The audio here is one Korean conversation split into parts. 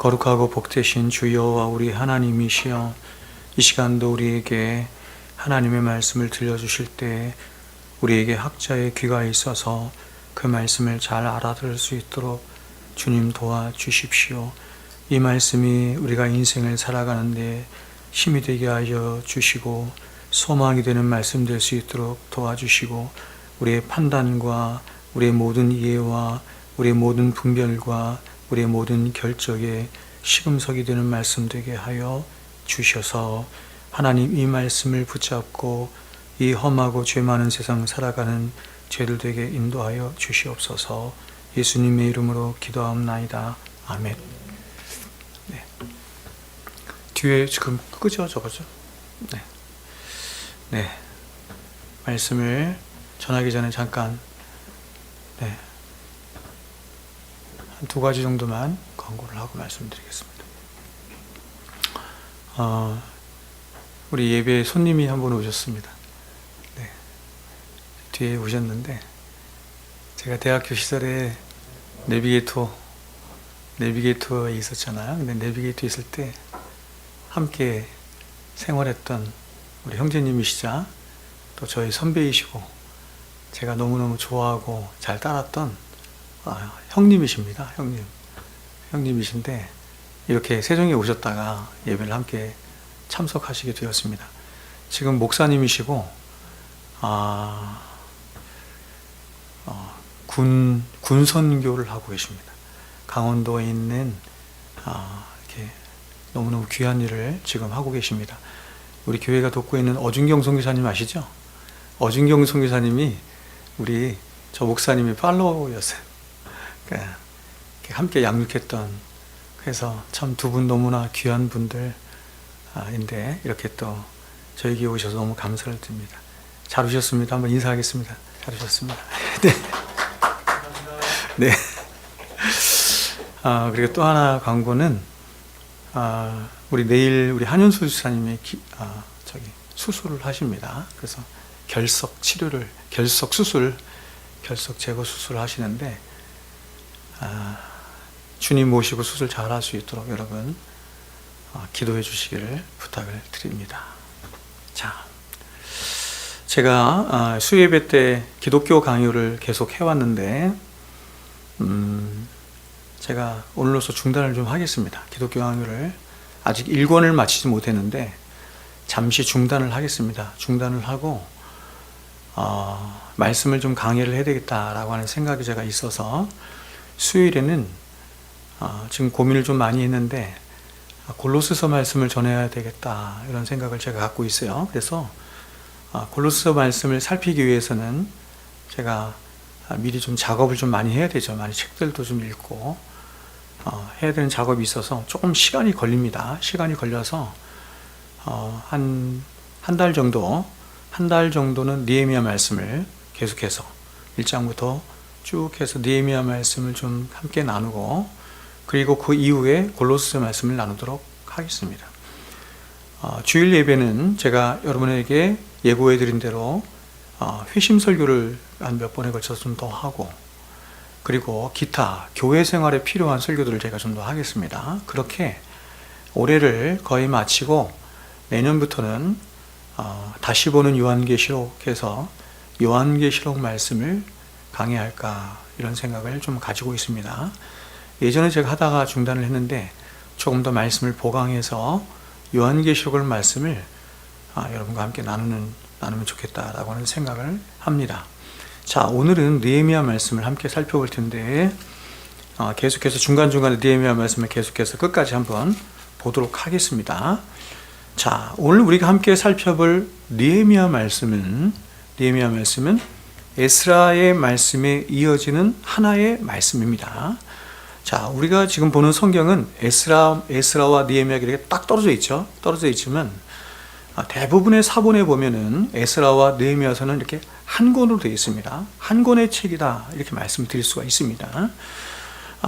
거룩하고 복되신 주 여호와 우리 하나님이시여, 이 시간도 우리에게 하나님의 말씀을 들려주실 때 우리에게 학자의 귀가 있어서 그 말씀을 잘 알아들을 수 있도록 주님 도와주십시오. 이 말씀이 우리가 인생을 살아가는데 힘이 되게 하여 주시고 소망이 되는 말씀 될 수 있도록 도와주시고, 우리의 판단과 우리의 모든 이해와 우리의 모든 분별과 우리의 모든 결정에 시금석이 되는 말씀 되게 하여 주셔서 하나님, 이 말씀을 붙잡고 이 험하고 죄 많은 세상 살아가는 죄들에게 인도하여 주시옵소서. 예수님의 이름으로 기도하옵나이다. 아멘. 네. 뒤에 지금 끄죠, 저거죠? 네. 네. 말씀을 전하기 전에 잠깐 한 두 가지 정도만 광고를 하고 말씀드리겠습니다. 우리 예배에 손님이 한 분 오셨습니다. 네. 뒤에 오셨는데, 제가 대학교 시절에 내비게이터에 있었잖아요. 근데 내비게이터에 있을 때 함께 생활했던 우리 형제님이시자 또 저희 선배이시고 제가 너무너무 좋아하고 잘 따랐던 형님이십니다. 형님이신데 이렇게 세종에 오셨다가 예배를 함께 참석하시게 되었습니다. 지금 목사님이시고 군 선교를 하고 계십니다. 강원도에 있는 이렇게 너무너무 귀한 일을 지금 하고 계십니다. 우리 교회가 돕고 있는 어준경 선교사님 아시죠? 어준경 선교사님이 우리 저 목사님이 팔로워였어요. 그러니까 함께 양육했던, 그래서 참 두 분 너무나 귀한 분들인데 이렇게 또 저에게 오셔서 너무 감사를 드립니다. 잘 오셨습니다. 한번 인사하겠습니다. 잘 오셨습니다. 네. 네. 그리고 또 하나 광고는 우리 내일 우리 한현수 주사님이 수술을 하십니다. 그래서 결석 제거 수술을 하시는데 주님 모시고 수술 잘 할 수 있도록 여러분 기도해 주시기를 부탁을 드립니다. 자, 제가 수예배 때 기독교 강요를 계속 해왔는데 제가 오늘로서 중단을 좀 하겠습니다. 기독교 강요를 아직 1권을 마치지 못했는데 잠시 중단을 하겠습니다. 중단을 하고 말씀을 좀 강의를 해야 되겠다라고 하는 생각이 제가 있어서 수요일에는 지금 고민을 좀 많이 했는데 골로새서 말씀을 전해야 되겠다, 이런 생각을 제가 갖고 있어요. 그래서 골로새서 말씀을 살피기 위해서는 제가 미리 좀 작업을 좀 많이 해야 되죠. 많이 책들도 좀 읽고 해야 되는 작업이 있어서 조금 시간이 걸립니다. 시간이 걸려서 한 달 정도는 느헤미야 말씀을 계속해서 1장부터 쭉 해서 느헤미야 말씀을 좀 함께 나누고, 그리고 그 이후에 골로새 말씀을 나누도록 하겠습니다. 주일 예배는 제가 여러분에게 예고해 드린 대로 회심 설교를 한 몇 번에 걸쳐서 좀 더 하고, 그리고 기타 교회 생활에 필요한 설교들을 제가 좀 더 하겠습니다. 그렇게 올해를 거의 마치고 내년부터는 다시 보는 요한계시록에서 요한계시록 말씀을 강의할까, 이런 생각을 좀 가지고 있습니다. 예전에 제가 하다가 중단을 했는데 조금 더 말씀을 보강해서 요한계시록을 말씀을 여러분과 함께 나누면 좋겠다라고 하는 생각을 합니다. 자, 오늘은 느헤미야 말씀을 함께 살펴볼 텐데 계속해서 중간중간에 느헤미야 말씀을 계속해서 끝까지 한번 보도록 하겠습니다. 자, 오늘 우리가 함께 살펴볼 느헤미야 말씀은 에스라의 말씀에 이어지는 하나의 말씀입니다. 자, 우리가 지금 보는 성경은 에스라와 느헤미야가 이렇게 딱 떨어져 있죠. 떨어져 있지만 대부분의 사본에 보면은 에스라와 느헤미야서는 이렇게 한 권으로 되어 있습니다. 한 권의 책이다, 이렇게 말씀드릴 수가 있습니다.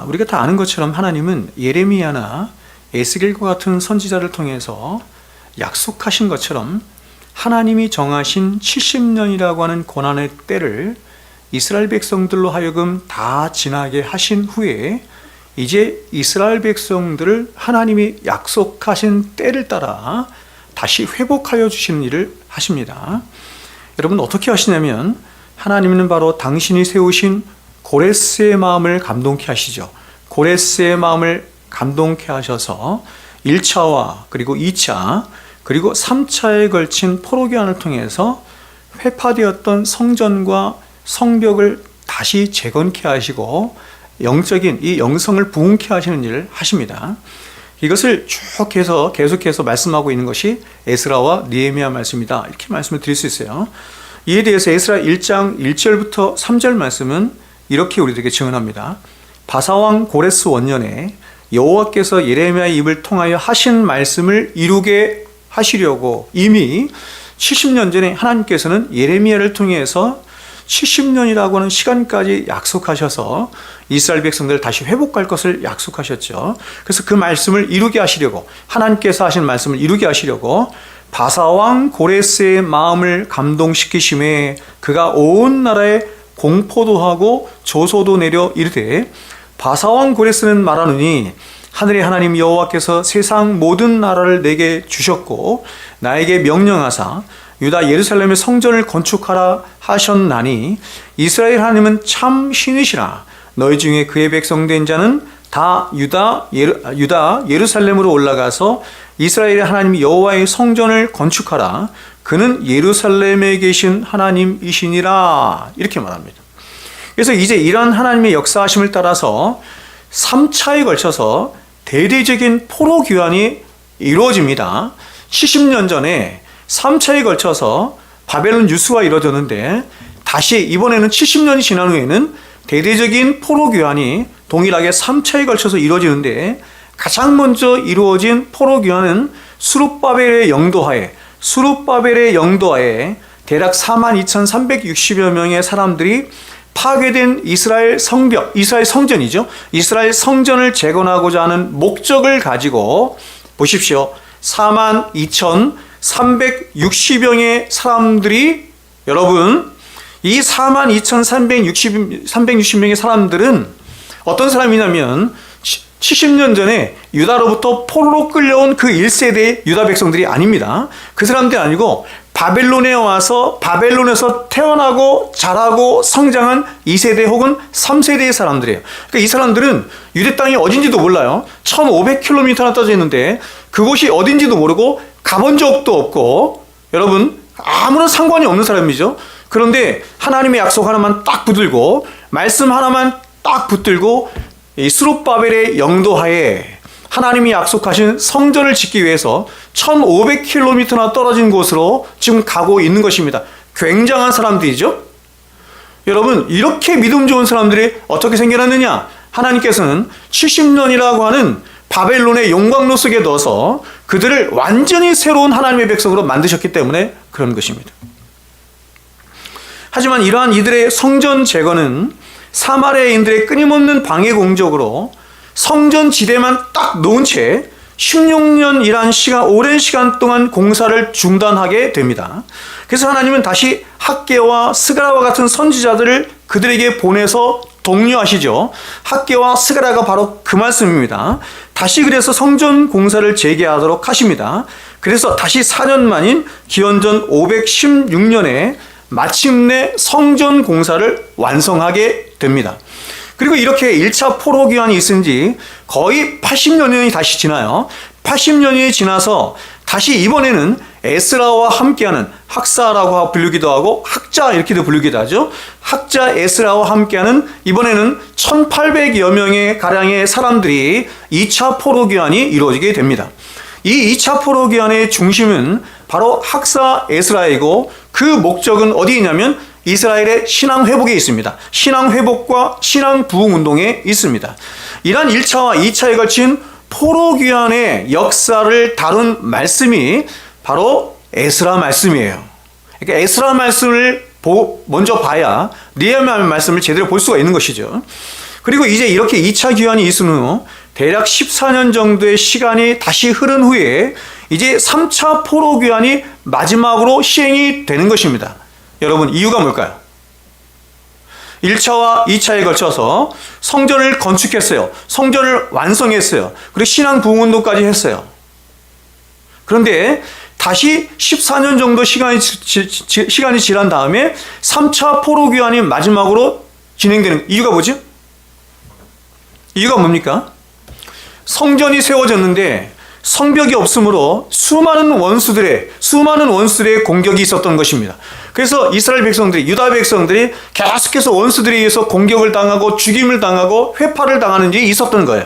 우리가 다 아는 것처럼 하나님은 예레미야나 에스겔과 같은 선지자를 통해서 약속하신 것처럼 하나님이 정하신 70년이라고 하는 고난의 때를 이스라엘 백성들로 하여금 다 지나게 하신 후에 이제 이스라엘 백성들을 하나님이 약속하신 때를 따라 다시 회복하여 주시는 일을 하십니다. 여러분 어떻게 하시냐면 하나님은 바로 당신이 세우신 고레스의 마음을 감동케 하시죠. 고레스의 마음을 감동케 하셔서 1차와 그리고 2차 그리고 3차에 걸친 포로기환을 통해서 회파되었던 성전과 성벽을 다시 재건케 하시고 영적인 이 영성을 부흥케 하시는 일을 하십니다. 이것을 쭉 해서 계속해서 말씀하고 있는 것이 에스라와 느헤미야 말씀이다. 이렇게 말씀을 드릴 수 있어요. 이에 대해서 에스라 1장 1절부터 3절 말씀은 이렇게 우리들에게 증언합니다. 바사왕 고레스 원년에 여호와께서 예레미야의 입을 통하여 하신 말씀을 이루게 하시려고 이미 70년 전에 하나님께서는 예레미야를 통해서 70년이라고 하는 시간까지 약속하셔서 이스라엘 백성들을 다시 회복할 것을 약속하셨죠. 그래서 그 말씀을 이루게 하시려고, 하나님께서 하신 말씀을 이루게 하시려고 바사왕 고레스의 마음을 감동시키심에 그가 온 나라에 공포도 하고 조소도 내려 이르되, 바사왕 고레스는 말하느니 하늘의 하나님 여호와께서 세상 모든 나라를 내게 주셨고 나에게 명령하사 유다 예루살렘의 성전을 건축하라 하셨나니 이스라엘 하나님은 참 신이시라. 너희 중에 그의 백성된 자는 다 유다 예루살렘으로 올라가서 이스라엘의 하나님 여호와의 성전을 건축하라. 그는 예루살렘에 계신 하나님이시니라. 이렇게 말합니다. 그래서 이제 이러한 하나님의 역사하심을 따라서 3차에 걸쳐서 대대적인 포로 귀환이 이루어집니다. 70년 전에 3차에 걸쳐서 바벨론 유수가 이루어졌는데 다시 이번에는 70년이 지난 후에는 대대적인 포로 귀환이 동일하게 3차에 걸쳐서 이루어지는데, 가장 먼저 이루어진 포로 귀환은 수룹바벨의 영도하에 대략 42,360여 명의 사람들이 파괴된 이스라엘 성전이죠. 이스라엘 성전을 재건하고자 하는 목적을 가지고 보십시오. 42,360명의 사람들이, 여러분, 이 42,360명의 사람들은 어떤 사람이냐면 70년 전에 유다로부터 포로로 끌려온 그 1세대의 유다 백성들이 아닙니다. 그 사람들이 아니고 바벨론에 와서 바벨론에서 태어나고 자라고 성장한 2세대 혹은 3세대의 사람들이에요. 그러니까 이 사람들은 유대 땅이 어딘지도 몰라요. 1500km나 떨어져 있는데 그곳이 어딘지도 모르고 가본 적도 없고, 여러분, 아무런 상관이 없는 사람이죠. 그런데 하나님의 약속 하나만 딱 붙들고, 말씀 하나만 딱 붙들고, 이 스룹바벨의 영도하에 하나님이 약속하신 성전을 짓기 위해서 1500km나 떨어진 곳으로 지금 가고 있는 것입니다. 굉장한 사람들이죠. 여러분, 이렇게 믿음 좋은 사람들이 어떻게 생겨났느냐? 하나님께서는 70년이라고 하는 바벨론의 용광로 속에 넣어서 그들을 완전히 새로운 하나님의 백성으로 만드셨기 때문에 그런 것입니다. 하지만 이러한 이들의 성전 재건은 사마리아인들의 끊임없는 방해 공적으로 성전 지대만 딱 놓은 채 16년이란 오랜 시간 동안 공사를 중단하게 됩니다. 그래서 하나님은 다시 학개와 스가랴와 같은 선지자들을 그들에게 보내서 독려하시죠. 학개와 스가랴가 바로 그 말씀입니다. 다시 그래서 성전 공사를 재개하도록 하십니다. 그래서 다시 4년 만인 기원전 516년에 마침내 성전 공사를 완성하게 됩니다. 그리고 이렇게 1차 포로 기환이 있은 지 거의 80년이 다시 지나요. 80년이 지나서 다시 이번에는 에스라와 함께하는, 학사라고 부르기도 하고 학자 이렇게도 부르기도 하죠. 학자 에스라와 함께하는, 이번에는 1800여 명의 가량의 사람들이 2차 포로 기환이 이루어지게 됩니다. 이 2차 포로 기환의 중심은 바로 학사 에스라이고, 그 목적은 어디에 있냐면 이스라엘의 신앙 회복에 있습니다. 신앙 회복과 신앙 부흥 운동에 있습니다. 이러한 1차와 2차에 걸친 포로 귀환의 역사를 다룬 말씀이 바로 에스라 말씀이에요. 그러니까 에스라 말씀을 먼저 봐야 느헤미야 말씀을 제대로 볼 수가 있는 것이죠. 그리고 이제 이렇게 2차 귀환이 있은 후 대략 14년 정도의 시간이 다시 흐른 후에 이제 3차 포로 귀환이 마지막으로 시행이 되는 것입니다. 여러분, 이유가 뭘까요? 1차와 2차에 걸쳐서 성전을 건축했어요. 성전을 완성했어요. 그리고 신앙 부흥운동까지 했어요. 그런데 다시 14년 정도 시간이 지난 다음에 3차 포로기환이 마지막으로 진행되는 이유가 뭐죠? 이유가 뭡니까? 성전이 세워졌는데 성벽이 없으므로 수많은 원수들의 공격이 있었던 것입니다. 그래서 이스라엘 백성들이, 유다 백성들이 계속해서 원수들에 의해서 공격을 당하고 죽임을 당하고 회파를 당하는 일이 있었던 거예요.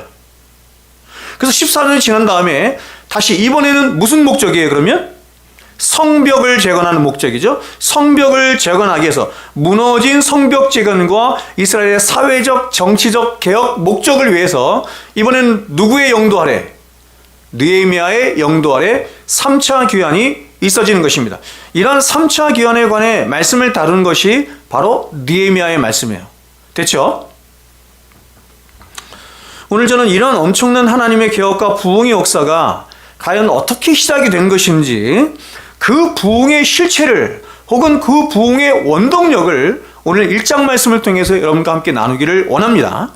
그래서 14년이 지난 다음에 다시 이번에는 무슨 목적이에요, 그러면? 성벽을 재건하는 목적이죠. 성벽을 재건하기 위해서 무너진 성벽 재건과 이스라엘의 사회적, 정치적 개혁 목적을 위해서 이번에는 누구의 영도 아래? 느헤미야의 영도 아래 3차 귀환이 있어지는 것입니다. 이러한 3차 귀환에 관해 말씀을 다루는 것이 바로 느헤미야의 말씀이에요. 됐죠? 오늘 저는 이런 엄청난 하나님의 개혁과 부흥의 역사가 과연 어떻게 시작이 된 것인지, 그 부흥의 실체를 혹은 그 부흥의 원동력을 오늘 1장 말씀을 통해서 여러분과 함께 나누기를 원합니다.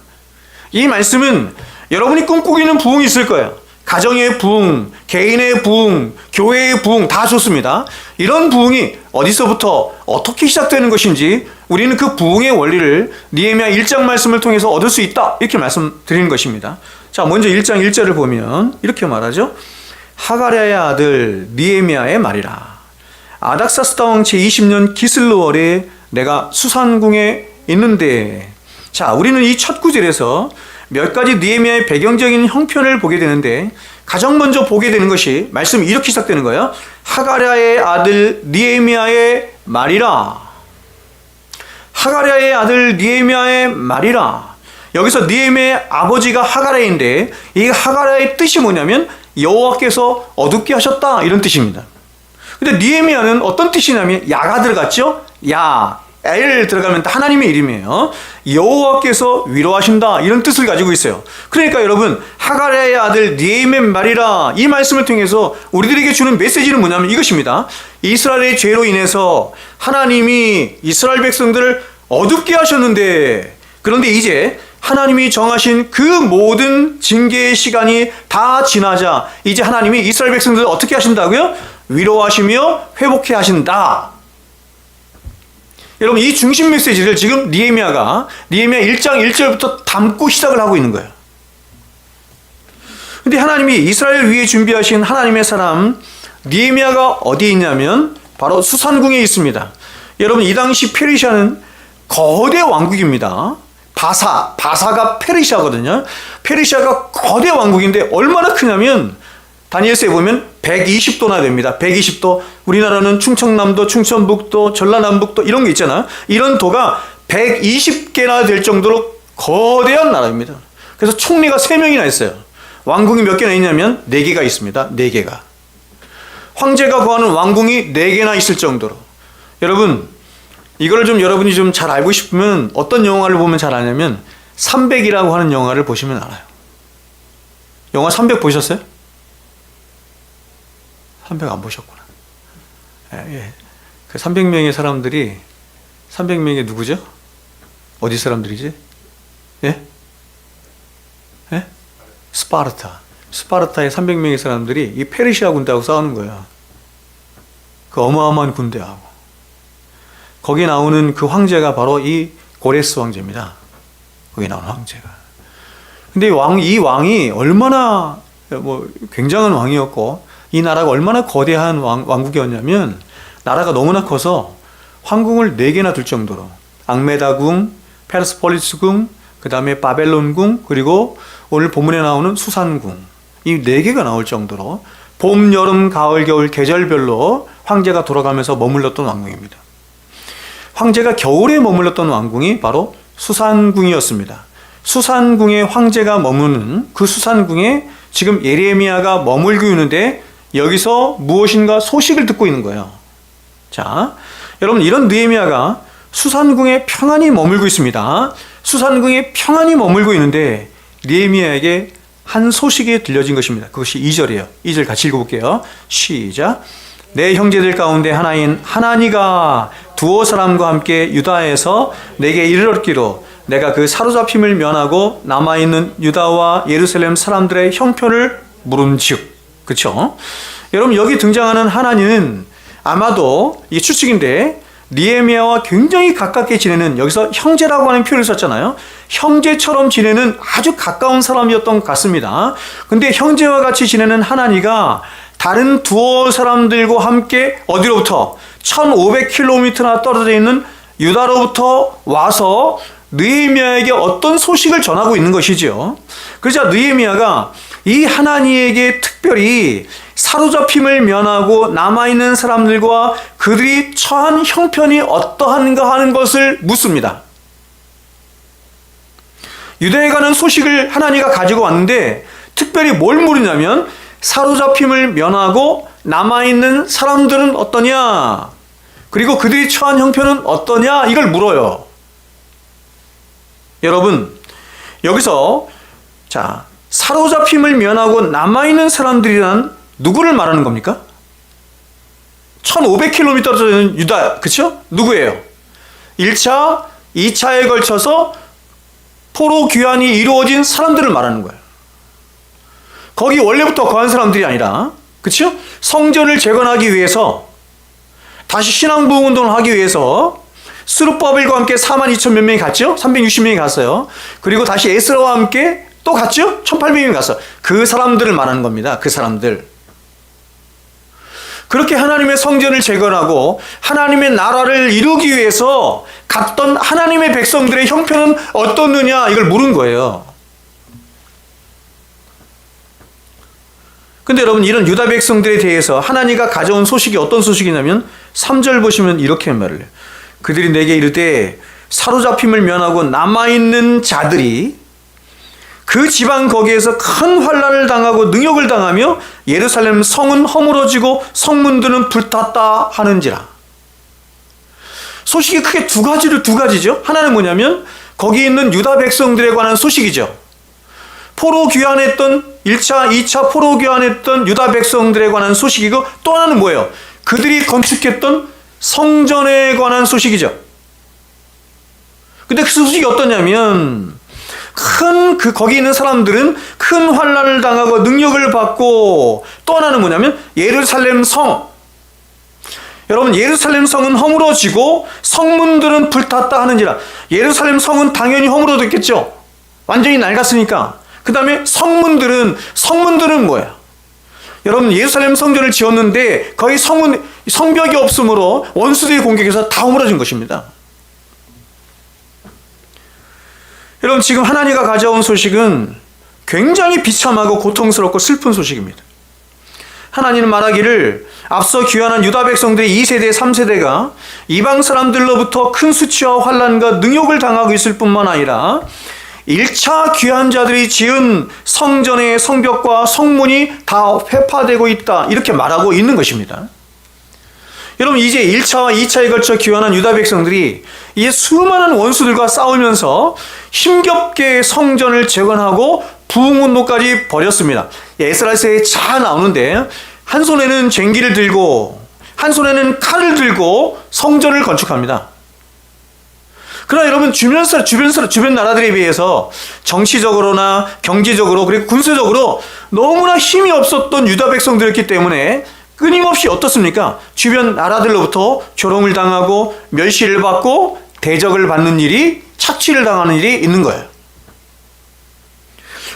이 말씀은 여러분이 꿈꾸고 있는 부흥이 있을 거예요. 가정의 부흥, 개인의 부흥, 교회의 부흥 다 좋습니다. 이런 부흥이 어디서부터 어떻게 시작되는 것인지 우리는 그 부흥의 원리를 느헤미야 1장 말씀을 통해서 얻을 수 있다, 이렇게 말씀드리는 것입니다. 자, 먼저 1장 1절을 보면 이렇게 말하죠. 하가랴의 아들 느헤미야의 말이라. 아닥사스다 왕 제20년 기슬루월에 내가 수산궁에 있는데. 자, 우리는 이 첫 구절에서 몇 가지 느헤미야의 배경적인 형편을 보게 되는데, 가장 먼저 보게 되는 것이 말씀이 이렇게 시작되는 거예요. 하가랴의 아들 느헤미야의 말이라. 하가랴의 아들 느헤미야의 말이라. 여기서 느헤미야의 아버지가 하가랴인데, 이 하가랴의 뜻이 뭐냐면 여호와께서 어둡게 하셨다, 이런 뜻입니다. 근데 느헤미야는 어떤 뜻이냐면 야가 들어갔죠. 야, 엘 들어가면 하나님의 이름이에요. 여호와께서 위로하신다, 이런 뜻을 가지고 있어요. 그러니까 여러분, 하가랴의 아들 느헤미야의 말이라, 이 말씀을 통해서 우리들에게 주는 메시지는 뭐냐면 이것입니다. 이스라엘의 죄로 인해서 하나님이 이스라엘 백성들을 어둡게 하셨는데, 그런데 이제 하나님이 정하신 그 모든 징계의 시간이 다 지나자 이제 하나님이 이스라엘 백성들을 어떻게 하신다고요? 위로하시며 회복해 하신다. 여러분, 이 중심 메시지를 지금 느헤미야 1장 1절부터 담고 시작을 하고 있는 거예요. 근데 하나님이 이스라엘 위에 준비하신 하나님의 사람 느헤미야가 어디에 있냐면 바로 수산궁에 있습니다. 여러분, 이 당시 페르시아는 거대 왕국입니다. 바사가 페르시아거든요. 페르시아가 거대 왕국인데 얼마나 크냐면 다니엘서에 보면 120도나 됩니다. 120도. 우리나라는 충청남도, 충청북도, 전라남북도 이런 게 있잖아요. 이런 도가 120개나 될 정도로 거대한 나라입니다. 그래서 총리가 3명이나 있어요. 왕궁이 몇 개나 있냐면 4개가 있습니다. 4개가. 황제가 거하는 왕궁이 4개나 있을 정도로. 여러분, 이걸 좀 여러분이 좀 잘 알고 싶으면 어떤 영화를 보면 잘 아냐면 300이라고 하는 영화를 보시면 알아요. 영화 300 보셨어요? 300 안 보셨구나. 예. 그 300명의 사람들이 300명이 누구죠? 어디 사람들이지? 예? 예? 스파르타의 300명의 사람들이 이 페르시아 군대하고 싸우는 거예요. 그 어마어마한 군대하고. 거기 나오는 그 황제가 바로 이 고레스 왕제입니다. 거기 나오는 황제가. 근데 이 왕이 얼마나 굉장한 왕이었고, 이 나라가 얼마나 거대한 왕국이었냐면, 나라가 너무나 커서 황궁을 4개나 둘 정도로, 앙메다궁, 페르스폴리스궁, 그 다음에 바벨론궁, 그리고 오늘 본문에 나오는 수산궁, 이 4개가 나올 정도로 봄, 여름, 가을, 겨울 계절별로 황제가 돌아가면서 머물렀던 왕궁입니다. 황제가 겨울에 머물렀던 왕궁이 바로 수산궁이었습니다. 수산궁에 황제가 머무는 그 수산궁에 지금 예레미야가 머물고 있는데, 여기서 무엇인가 소식을 듣고 있는 거예요. 자, 여러분, 이런 느헤미야가 수산궁에 평안히 머물고 있습니다. 수산궁에 평안히 머물고 있는데 느헤미야에게 한 소식이 들려진 것입니다. 그것이 2절이에요. 2절 같이 읽어볼게요. 시작. 내 형제들 가운데 하나인 하나니가 두어 사람과 함께 유다에서 내게 이르렀기로 내가 그 사로잡힘을 면하고 남아있는 유다와 예루살렘 사람들의 형편을 물은즉. 그렇죠? 여러분, 여기 등장하는 하나님은 아마도 이게 추측인데 느헤미야와 굉장히 가깝게 지내는, 여기서 형제라고 하는 표현을 썼잖아요. 형제처럼 지내는 아주 가까운 사람이었던 것 같습니다. 근데 형제와 같이 지내는 하나니가 다른 두어 사람들과 함께 어디로부터 1500km나 떨어져 있는 유다로부터 와서 느헤미야에게 어떤 소식을 전하고 있는 것이죠. 그러자 느헤미야가 이 하나님에게 특별히 사로잡힘을 면하고 남아있는 사람들과 그들이 처한 형편이 어떠한가 하는 것을 묻습니다. 유다에 가는 소식을 하나님가 가지고 왔는데 특별히 뭘 물으냐면 사로잡힘을 면하고 남아있는 사람들은 어떠냐, 그리고 그들이 처한 형편은 어떠냐, 이걸 물어요. 여러분, 여기서 사로잡힘을 면하고 남아있는 사람들이란 누구를 말하는 겁니까? 1500km 떨어져 있는 유다, 그렇죠? 누구예요? 1차, 2차에 걸쳐서 포로 귀환이 이루어진 사람들을 말하는 거예요. 거기 원래부터 거한 사람들이 아니라, 그렇죠? 성전을 재건하기 위해서, 다시 신앙부흥 운동을 하기 위해서 스룹바벨과 함께 42,000 몇 명이 갔죠? 360명이 갔어요. 그리고 다시 에스라와 함께 또 갔죠? 1800명이 갔어요. 그 사람들을 말하는 겁니다. 그 사람들. 그렇게 하나님의 성전을 재건하고 하나님의 나라를 이루기 위해서 갔던 하나님의 백성들의 형편은 어떻느냐, 이걸 물은 거예요. 근데 여러분, 이런 유다 백성들에 대해서 하나님가 가져온 소식이 어떤 소식이냐면 3절 보시면 이렇게 말을 해요. 그들이 내게 이르되 사로잡힘을 면하고 남아있는 자들이 그 지방 거기에서 큰 환난을 당하고 능욕을 당하며 예루살렘 성은 허물어지고 성문들은 불탔다 하는지라. 소식이 크게 두 가지죠. 하나는 뭐냐면 거기 있는 유다 백성들에 관한 소식이죠. 포로 귀환했던 1차, 2차 포로 귀환했던 유다 백성들에 관한 소식이고, 또 하나는 뭐예요? 그들이 건축했던 성전에 관한 소식이죠. 근데 그 소식이 어떠냐면 거기 있는 사람들은 큰 환난을 당하고 능력을 받고, 또 하나는 뭐냐면 예루살렘 성. 여러분, 예루살렘 성은 허물어지고 성문들은 불탔다 하는지라. 예루살렘 성은 당연히 허물어졌겠죠. 완전히 낡았으니까. 그 다음에 성문들은 뭐예요? 여러분, 예루살렘 성전을 지었는데 거의 성벽이 없으므로 원수들이 공격해서 다 허물어진 것입니다. 여러분, 지금 하나님가 가져온 소식은 굉장히 비참하고 고통스럽고 슬픈 소식입니다. 하나님은 말하기를 앞서 귀환한 유다 백성들의 2세대, 3세대가 이방 사람들로부터 큰 수치와 환난과 능욕을 당하고 있을 뿐만 아니라 1차 귀환자들이 지은 성전의 성벽과 성문이 다 회파되고 있다, 이렇게 말하고 있는 것입니다. 여러분, 이제 1차와 2차에 걸쳐 귀환한 유다 백성들이 이제 수많은 원수들과 싸우면서 힘겹게 성전을 재건하고 부흥운동까지 벌였습니다. 에스라서에 잘 나오는데 한 손에는 쟁기를 들고 한 손에는 칼을 들고 성전을 건축합니다. 그러나 여러분, 주변 나라들에 비해서 정치적으로나 경제적으로 그리고 군사적으로 너무나 힘이 없었던 유다 백성들이었기 때문에 끊임없이 어떻습니까? 주변 나라들로부터 조롱을 당하고 멸시를 받고 대적을 받는 일이, 착취를 당하는 일이 있는 거예요.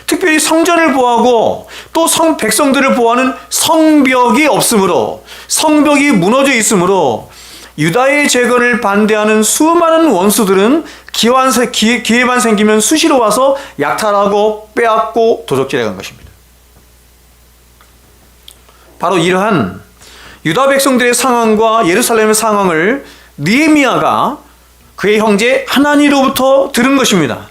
특별히 성전을 보호하고 또 백성들을 보호하는 성벽이 없으므로, 성벽이 무너져 있으므로 유다의 재건을 반대하는 수많은 원수들은 기회만 생기면 수시로 와서 약탈하고 빼앗고 도적질해간 것입니다. 바로 이러한 유다 백성들의 상황과 예루살렘의 상황을 느헤미야가 그의 형제 하나니로부터 들은 것입니다.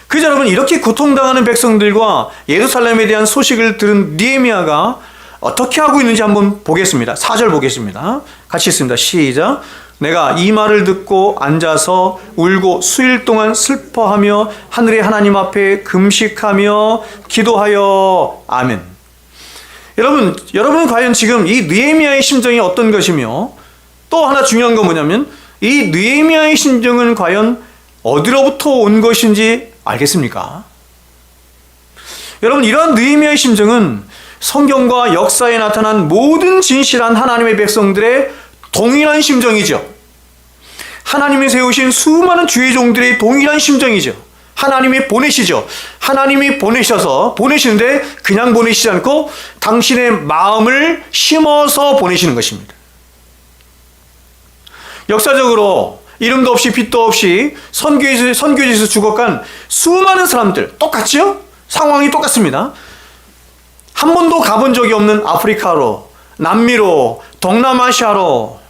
그래서 여러분, 이렇게 고통당하는 백성들과 예루살렘에 대한 소식을 들은 느헤미야가 어떻게 하고 있는지 한번 보겠습니다. 4절 보겠습니다. 같이 읽습니다. 시작. 내가 이 말을 듣고 앉아서 울고 수일 동안 슬퍼하며 하늘의 하나님 앞에 금식하며 기도하여. 아멘. 여러분은 과연 지금 이 느헤미야의 심정이 어떤 것이며, 또 하나 중요한 건 뭐냐면 이 느헤미야의 심정은 과연 어디로부터 온 것인지 알겠습니까? 여러분, 이러한 느헤미야의 심정은 성경과 역사에 나타난 모든 진실한 하나님의 백성들의 동일한 심정이죠. 하나님이 세우신 수많은 주의 종들의 동일한 심정이죠. 하나님이 보내시죠. 하나님이 보내시는데 그냥 보내시지 않고 당신의 마음을 심어서 보내시는 것입니다. 역사적으로 이름도 없이 빛도 없이 선교지에서 죽어간 수많은 사람들 똑같죠? 상황이 똑같습니다. 한 번도 가본 적이 없는 아프리카로, 남미로, 동남아시아로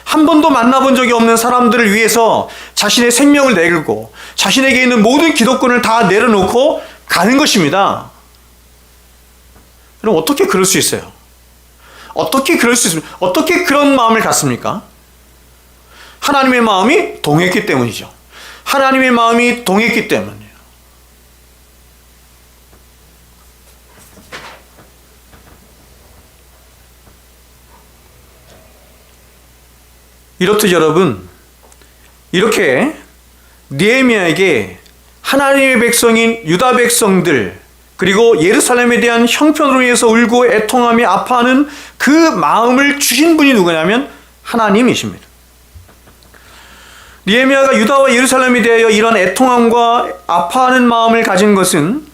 한 번도 만나본 적이 없는 사람들을 위해서 자신의 생명을 내걸고 자신에게 있는 모든 기독권을 다 내려놓고 가는 것입니다. 그럼 어떻게 그럴 수 있어요? 어떻게 그런 마음을 갖습니까? 하나님의 마음이 동했기 때문이죠. 하나님의 마음이 동했기 때문이에요. 이렇듯 여러분, 이렇게 느헤미야에게 하나님의 백성인 유다 백성들, 그리고 예루살렘에 대한 형편으로 인해서 울고 애통하며 아파하는 그 마음을 주신 분이 누구냐면 하나님이십니다. 느헤미야가 유다와 예루살렘에 대하여 이런 애통함과 아파하는 마음을 가진 것은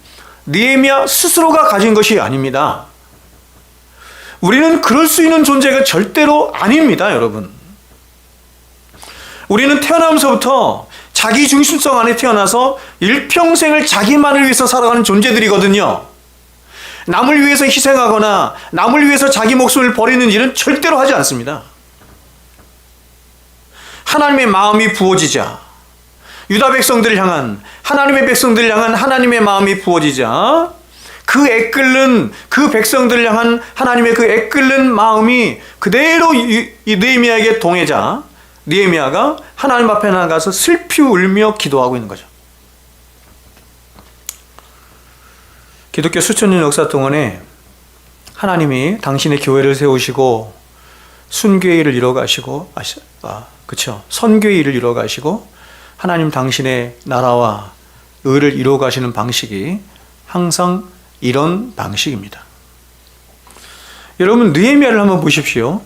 느헤미야 스스로가 가진 것이 아닙니다. 우리는 그럴 수 있는 존재가 절대로 아닙니다, 여러분. 우리는 태어나면서부터 자기 중심성 안에 태어나서 일평생을 자기만을 위해서 살아가는 존재들이거든요. 남을 위해서 희생하거나 남을 위해서 자기 목숨을 버리는 일은 절대로 하지 않습니다. 하나님의 마음이 부어지자, 유다 백성들을 향한, 하나님의 백성들을 향한 하나님의 마음이 부어지자, 그 백성들을 향한 하나님의 그 애끓는 마음이 그대로 이 느헤미야에게 동해자, 느헤미야가 하나님 앞에 나가서 슬피 울며 기도하고 있는 거죠. 기독교 수천 년 역사 동안에 하나님이 당신의 교회를 세우시고 순교의 일을 이뤄가시고, 선교의 일을 이뤄가시고 하나님 당신의 나라와 의를 이뤄가시는 방식이 항상 이런 방식입니다. 여러분, 느헤미야를 한번 보십시오.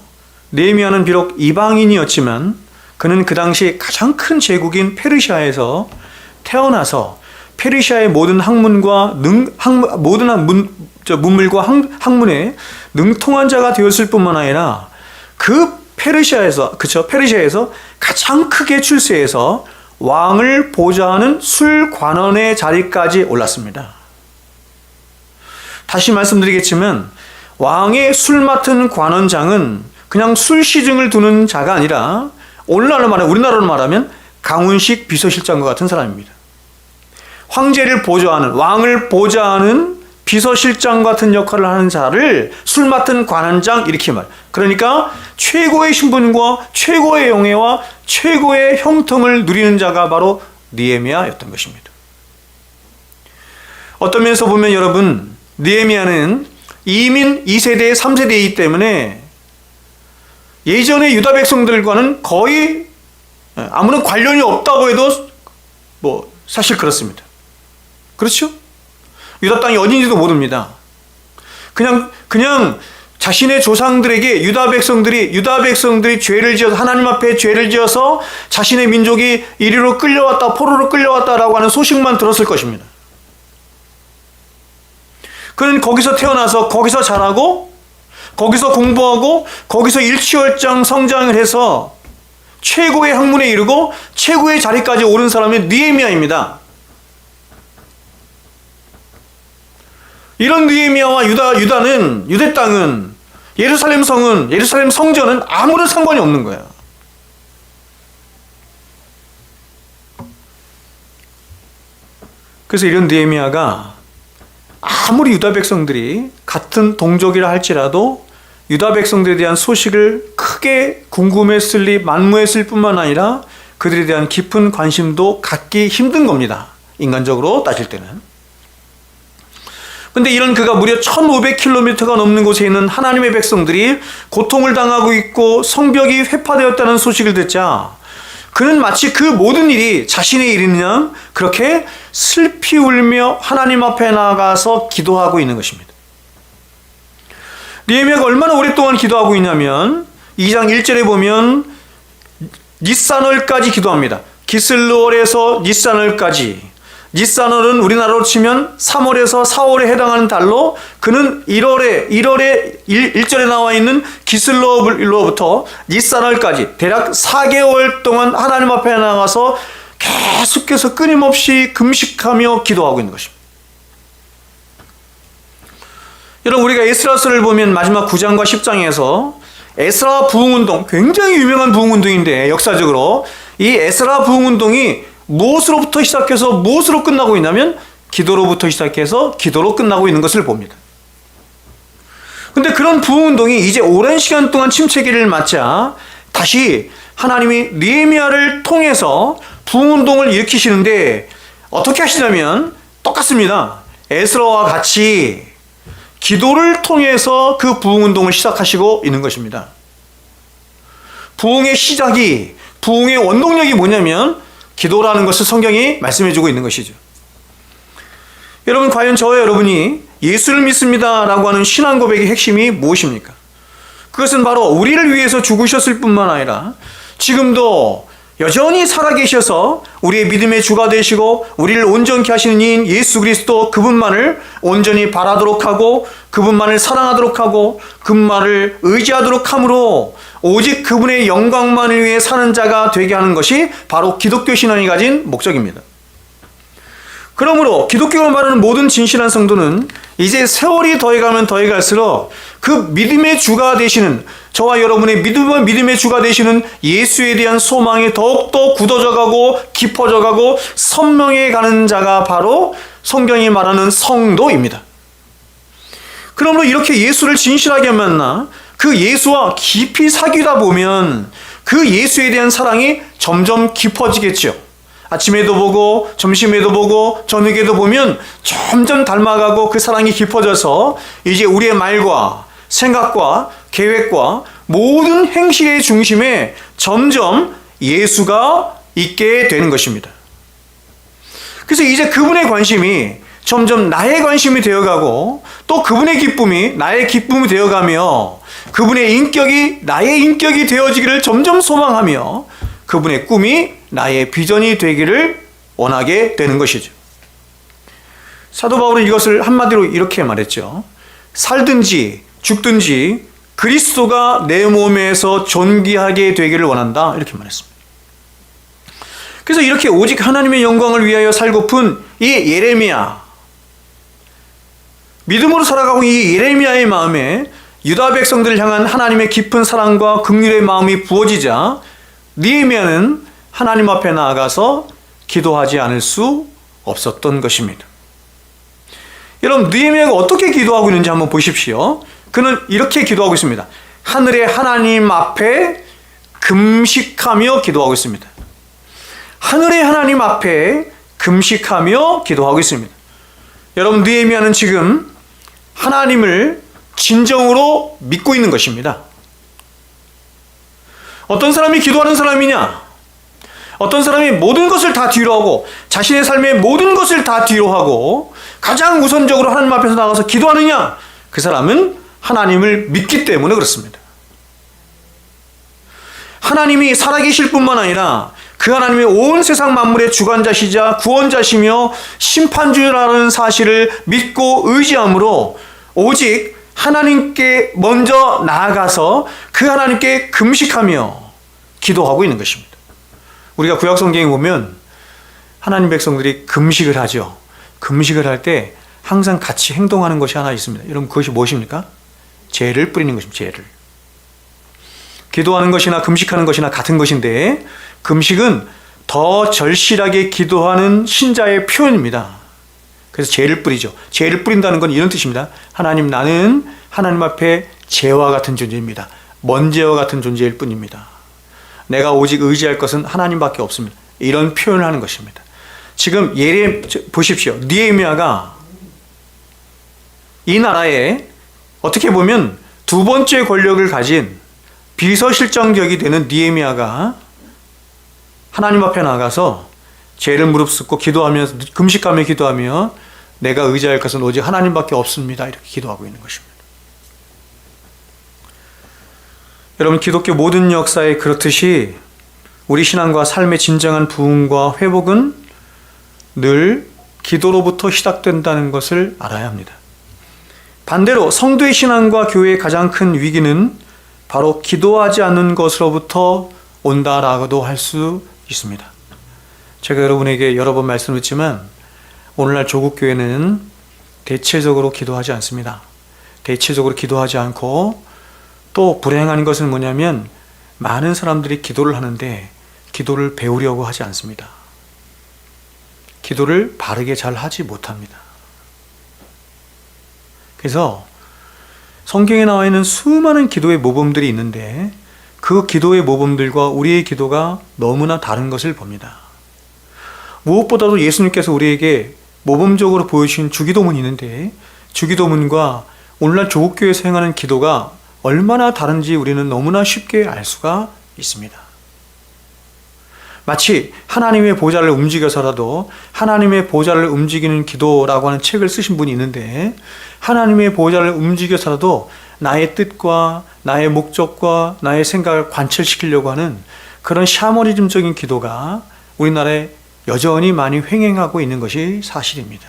느헤미야는 비록 이방인이었지만 그는 그 당시 가장 큰 제국인 페르시아에서 태어나서 페르시아의 모든 학문과 문물과 학문에 능통한 자가 되었을 뿐만 아니라 그 페르시아에서 가장 크게 출세해서 왕을 보좌하는 술관원의 자리까지 올랐습니다. 다시 말씀드리겠지만 왕의 술 맡은 관원장은 그냥 술 시중을 두는 자가 아니라 우리나라로 말하면 강훈식 비서실장과 같은 사람입니다. 황제를 보좌하는, 왕을 보좌하는 비서실장 같은 역할을 하는 자를 술 맡은 관원장, 이렇게 말. 그러니까 최고의 신분과 최고의 영예와 최고의 형통을 누리는 자가 바로 느헤미야였던 것입니다. 어떤 면에서 보면 여러분, 느헤미야는 이민 2세대, 3세대이기 때문에 예전의 유다 백성들과는 거의 아무런 관련이 없다고 해도 사실 그렇습니다. 그렇죠? 유다 땅이 어딘지도 모릅니다. 그냥 자신의 조상들에게 유다 백성들이 죄를 지어서, 하나님 앞에 죄를 지어서 자신의 민족이 이리로 끌려왔다, 포로로 끌려왔다라고 하는 소식만 들었을 것입니다. 그는 거기서 태어나서 거기서 자라고 거기서 공부하고 거기서 일취월장 성장을 해서 최고의 학문에 이르고 최고의 자리까지 오른 사람이 느헤미야입니다. 이런 느헤미야와 유대 땅은, 예루살렘 성전은 아무런 상관이 없는 거예요. 그래서 이런 느헤미야가 아무리 유다 백성들이 같은 동족이라 할지라도 유다 백성들에 대한 소식을 크게 궁금했을 리 만무했을 뿐만 아니라 그들에 대한 깊은 관심도 갖기 힘든 겁니다. 인간적으로 따질 때는. 근데 이런 그가 무려 1500km가 넘는 곳에 있는 하나님의 백성들이 고통을 당하고 있고 성벽이 회파되었다는 소식을 듣자 그는 마치 그 모든 일이 자신의 일이냐 그렇게 슬피 울며 하나님 앞에 나가서 기도하고 있는 것입니다. 느헤미야가 얼마나 오랫동안 기도하고 있냐면 2장 1절에 보면 니산월까지 기도합니다. 기슬루월에서 니산월까지. 니산월은 우리나라로 치면 3월에서 4월에 해당하는 달로 그는 1월에 1절에 나와 있는 기슬루월로부터 니산월까지 대략 4개월 동안 하나님 앞에 나가서 계속해서 끊임없이 금식하며 기도하고 있는 것입니다. 여러분, 우리가 에스라서를 보면 마지막 9장과 10장에서 에스라 부흥운동, 굉장히 유명한 부흥운동인데 역사적으로 이 에스라 부흥운동이 무엇으로부터 시작해서 무엇으로 끝나고 있냐면 기도로부터 시작해서 기도로 끝나고 있는 것을 봅니다. 근데 그런 부흥운동이 이제 오랜 시간 동안 침체기를 맞자 다시 하나님이 느헤미야를 통해서 부흥운동을 일으키시는데 어떻게 하시냐면 똑같습니다. 에스라와 같이 기도를 통해서 그 부흥운동을 시작하시고 있는 것입니다. 부흥의 시작이, 부흥의 원동력이 뭐냐면 기도라는 것을 성경이 말씀해주고 있는 것이죠. 여러분, 과연 저와 여러분이 예수를 믿습니다 라고 하는 신앙 고백의 핵심이 무엇입니까? 그것은 바로 우리를 위해서 죽으셨을 뿐만 아니라 지금도 여전히 살아계셔서 우리의 믿음의 주가 되시고 우리를 온전케 하시는 이인 예수 그리스도 그분만을 온전히 바라도록 하고 그분만을 사랑하도록 하고 그분만을 의지하도록 함으로 오직 그분의 영광만을 위해 사는 자가 되게 하는 것이 바로 기독교 신앙이 가진 목적입니다. 그러므로 기독교가 말하는 모든 진실한 성도는 이제 세월이 더해가면 더해갈수록 그 믿음의 주가 되시는, 저와 여러분의 믿음의 주가 되시는 예수에 대한 소망이 더욱더 굳어져가고 깊어져가고 선명해가는 자가 바로 성경이 말하는 성도입니다. 그러므로 이렇게 예수를 진실하게 만나 그 예수와 깊이 사귀다 보면 그 예수에 대한 사랑이 점점 깊어지겠죠. 아침에도 보고 점심에도 보고 저녁에도 보면 점점 닮아가고 그 사랑이 깊어져서 이제 우리의 말과 생각과 계획과 모든 행실의 중심에 점점 예수가 있게 되는 것입니다. 그래서 이제 그분의 관심이 점점 나의 관심이 되어가고 또 그분의 기쁨이 나의 기쁨이 되어가며 그분의 인격이 나의 인격이 되어지기를 점점 소망하며 그분의 꿈이 나의 비전이 되기를 원하게 되는 것이죠. 사도 바울은 이것을 한마디로 이렇게 말했죠. 살든지 죽든지 그리스도가 내 몸에서 존귀하게 되기를 원한다, 이렇게 말했습니다. 그래서 이렇게 오직 하나님의 영광을 위하여 살고픈 이 예레미야, 믿음으로 살아가고 이 예레미야의 마음에 유다 백성들을 향한 하나님의 깊은 사랑과 긍휼의 마음이 부어지자 느헤미야는 하나님 앞에 나아가서 기도하지 않을 수 없었던 것입니다. 여러분, 느헤미야가 어떻게 기도하고 있는지 한번 보십시오. 그는 이렇게 기도하고 있습니다. 하늘의 하나님 앞에 금식하며 기도하고 있습니다. 하늘의 하나님 앞에 금식하며 기도하고 있습니다. 여러분, 느헤미야는 지금 하나님을 진정으로 믿고 있는 것입니다. 어떤 사람이 기도하는 사람이냐? 어떤 사람이 모든 것을 다 뒤로 하고 자신의 삶의 모든 것을 다 뒤로 하고 가장 우선적으로 하나님 앞에서 나가서 기도하느냐? 그 사람은 하나님을 믿기 때문에 그렇습니다. 하나님이 살아계실 뿐만 아니라 그 하나님이 온 세상 만물의 주관자시자 구원자시며 심판주라는 사실을 믿고 의지함으로 오직 하나님께 먼저 나아가서 그 하나님께 금식하며 기도하고 있는 것입니다. 우리가 구약성경에 보면 하나님 백성들이 금식을 하죠. 금식을 할 때 항상 같이 행동하는 것이 하나 있습니다. 여러분, 그것이 무엇입니까? 죄를 뿌리는 것입니다. 죄를. 기도하는 것이나 금식하는 것이나 같은 것인데 금식은 더 절실하게 기도하는 신자의 표현입니다. 그래서 죄를 뿌리죠. 죄를 뿌린다는 건 이런 뜻입니다. 하나님, 나는 하나님 앞에 죄와 같은 존재입니다. 먼지와 같은 존재일 뿐입니다. 내가 오직 의지할 것은 하나님밖에 없습니다. 이런 표현을 하는 것입니다. 지금 보십시오. 느헤미야가 이 나라에 어떻게 보면 두 번째 권력을 가진 비서실장격이 되는 느헤미야가 하나님 앞에 나가서 죄를 무릅쓰고 기도하면서 금식하며 기도하며 내가 의지할 것은 오직 하나님밖에 없습니다. 이렇게 기도하고 있는 것입니다. 여러분, 기독교 모든 역사에 그렇듯이 우리 신앙과 삶의 진정한 부흥과 회복은 늘 기도로부터 시작된다는 것을 알아야 합니다. 반대로 성도의 신앙과 교회의 가장 큰 위기는 바로 기도하지 않는 것으로부터 온다라고도 할 수 있습니다. 제가 여러분에게 여러 번 말씀드렸지만 오늘날 조국 교회는 대체적으로 기도하지 않습니다. 대체적으로 기도하지 않고 또 불행한 것은 뭐냐면 많은 사람들이 기도를 하는데 기도를 배우려고 하지 않습니다. 기도를 바르게 잘 하지 못합니다. 그래서 성경에 나와 있는 수많은 기도의 모범들이 있는데 그 기도의 모범들과 우리의 기도가 너무나 다른 것을 봅니다. 무엇보다도 예수님께서 우리에게 모범적으로 보여주신 주기도문이 있는데 주기도문과 오늘날 조국교회에서 행하는 기도가 얼마나 다른지 우리는 너무나 쉽게 알 수가 있습니다. 마치 하나님의 보좌를 움직여서라도 하나님의 보좌를 움직이는 기도라고 하는 책을 쓰신 분이 있는데 하나님의 보좌를 움직여서라도 나의 뜻과 나의 목적과 나의 생각을 관철시키려고 하는 그런 샤머니즘적인 기도가 우리나라에 여전히 많이 횡행하고 있는 것이 사실입니다.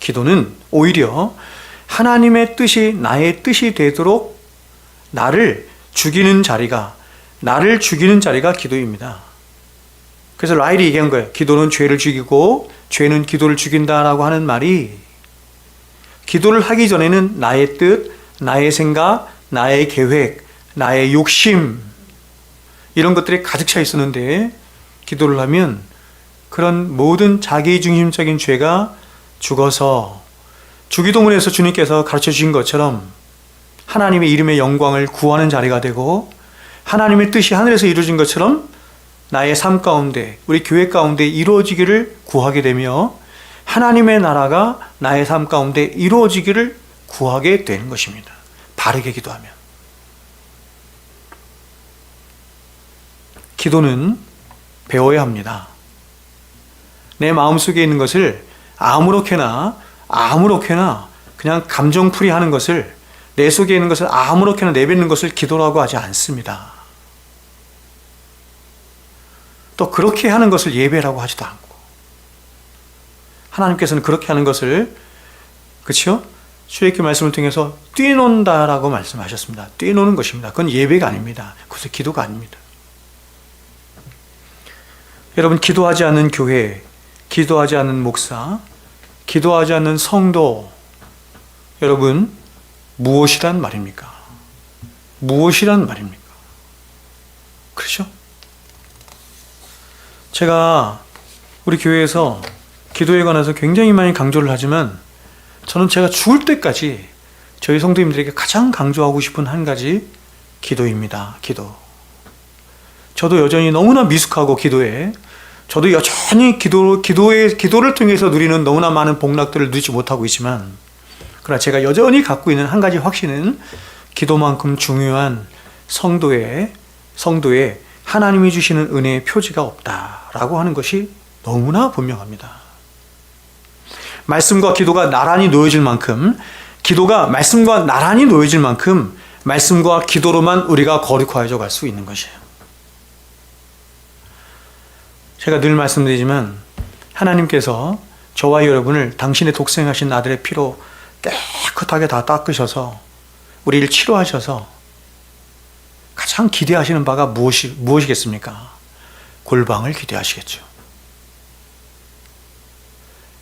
기도는 오히려 하나님의 뜻이 나의 뜻이 되도록 나를 죽이는 자리가 기도입니다. 그래서 라일이 얘기한 거예요. 기도는 죄를 죽이고 죄는 기도를 죽인다라고 하는 말이 기도를 하기 전에는 나의 뜻, 나의 생각, 나의 계획, 나의 욕심 이런 것들이 가득 차 있었는데 기도를 하면 그런 모든 자기중심적인 죄가 죽어서 주기도문에서 주님께서 가르쳐 주신 것처럼 하나님의 이름의 영광을 구하는 자리가 되고 하나님의 뜻이 하늘에서 이루어진 것처럼 나의 삶 가운데 우리 교회 가운데 이루어지기를 구하게 되며 하나님의 나라가 나의 삶 가운데 이루어지기를 구하게 되는 것입니다. 바르게 기도하면. 기도는 배워야 합니다. 내 마음속에 있는 것을 아무렇게나 그냥 감정풀이 하는 것을 내 속에 있는 것을 아무렇게나 내뱉는 것을 기도라고 하지 않습니다. 또 그렇게 하는 것을 예배라고 하지도 않고 하나님께서는 그렇게 하는 것을 그렇죠? 출애굽기 말씀을 통해서 뛰논다라고 말씀하셨습니다. 뛰노는 것입니다. 그건 예배가 아닙니다. 그것은 기도가 아닙니다. 여러분, 기도하지 않는 교회, 기도하지 않는 목사, 기도하지 않는 성도, 여러분 무엇이란 말입니까? 무엇이란 말입니까? 그렇죠? 제가 우리 교회에서 기도에 관해서 굉장히 많이 강조를 하지만 저는 제가 죽을 때까지 저희 성도님들에게 가장 강조하고 싶은 한 가지 기도입니다. 기도. 저도 여전히 너무나 미숙하고 기도에 저도 여전히 기도를 통해서 누리는 너무나 많은 복락들을 누리지 못하고 있지만 그러나 제가 여전히 갖고 있는 한 가지 확신은 기도만큼 중요한 성도의 하나님이 주시는 은혜의 표지가 없다라고 하는 것이 너무나 분명합니다. 말씀과 기도가 나란히 놓여질 만큼 말씀과 기도로만 우리가 거룩화해져 갈 수 있는 것이에요. 제가 늘 말씀드리지만 하나님께서 저와 여러분을 당신의 독생하신 아들의 피로 깨끗하게 다 닦으셔서 우리를 치료하셔서 가장 기대하시는 바가 무엇이겠습니까? 골방을 기대하시겠죠.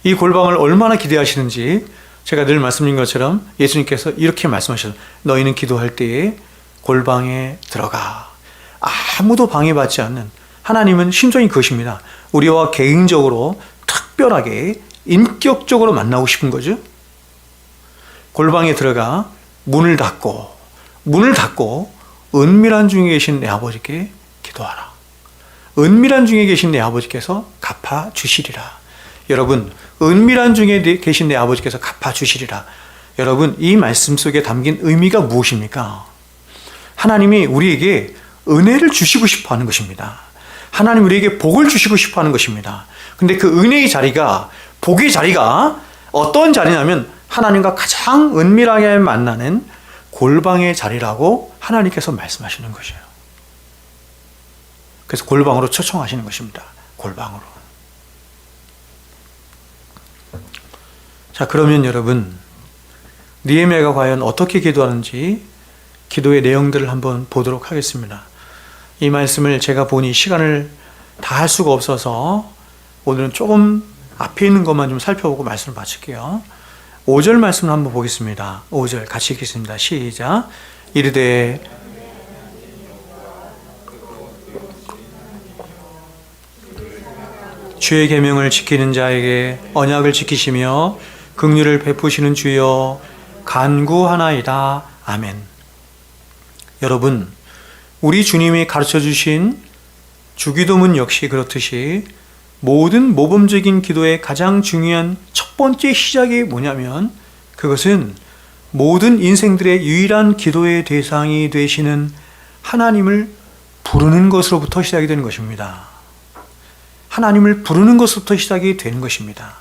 이 골방을 얼마나 기대하시는지 제가 늘 말씀드린 것처럼 예수님께서 이렇게 말씀하셨어요. 너희는 기도할 때에 골방에 들어가. 아무도 방해받지 않는 하나님은 심정이 그것입니다. 우리와 개인적으로 특별하게 인격적으로 만나고 싶은 거죠. 골방에 들어가 문을 닫고 은밀한 중에 계신 내 아버지께 기도하라. 은밀한 중에 계신 내 아버지께서 갚아주시리라. 여러분, 은밀한 중에 계신 내 아버지께서 갚아주시리라. 여러분, 이 말씀 속에 담긴 의미가 무엇입니까? 하나님이 우리에게 은혜를 주시고 싶어 하는 것입니다. 하나님 우리에게 복을 주시고 싶어 하는 것입니다. 근데 그 은혜의 자리가, 복의 자리가 어떤 자리냐면 하나님과 가장 은밀하게 만나는 골방의 자리라고 하나님께서 말씀하시는 것이에요. 그래서 골방으로 초청하시는 것입니다. 골방으로. 자, 그러면 여러분, 느헤미야가 과연 어떻게 기도하는지 기도의 내용들을 한번 보도록 하겠습니다. 이 말씀을 제가 보니 시간을 다 할 수가 없어서 오늘은 조금 앞에 있는 것만 좀 살펴보고 말씀을 마칠게요. 5절 말씀을 한번 보겠습니다. 5절 같이 읽겠습니다. 시작. 이르되 주의 계명을 지키는 자에게 언약을 지키시며 긍휼을 베푸시는 주여 간구하나이다. 아멘. 여러분, 우리 주님이 가르쳐 주신 주기도문 역시 그렇듯이 모든 모범적인 기도의 가장 중요한 첫 번째 시작이 뭐냐면 그것은 모든 인생들의 유일한 기도의 대상이 되시는 하나님을 부르는 것으로부터 시작이 되는 것입니다. 하나님을 부르는 것부터 시작이 되는 것입니다.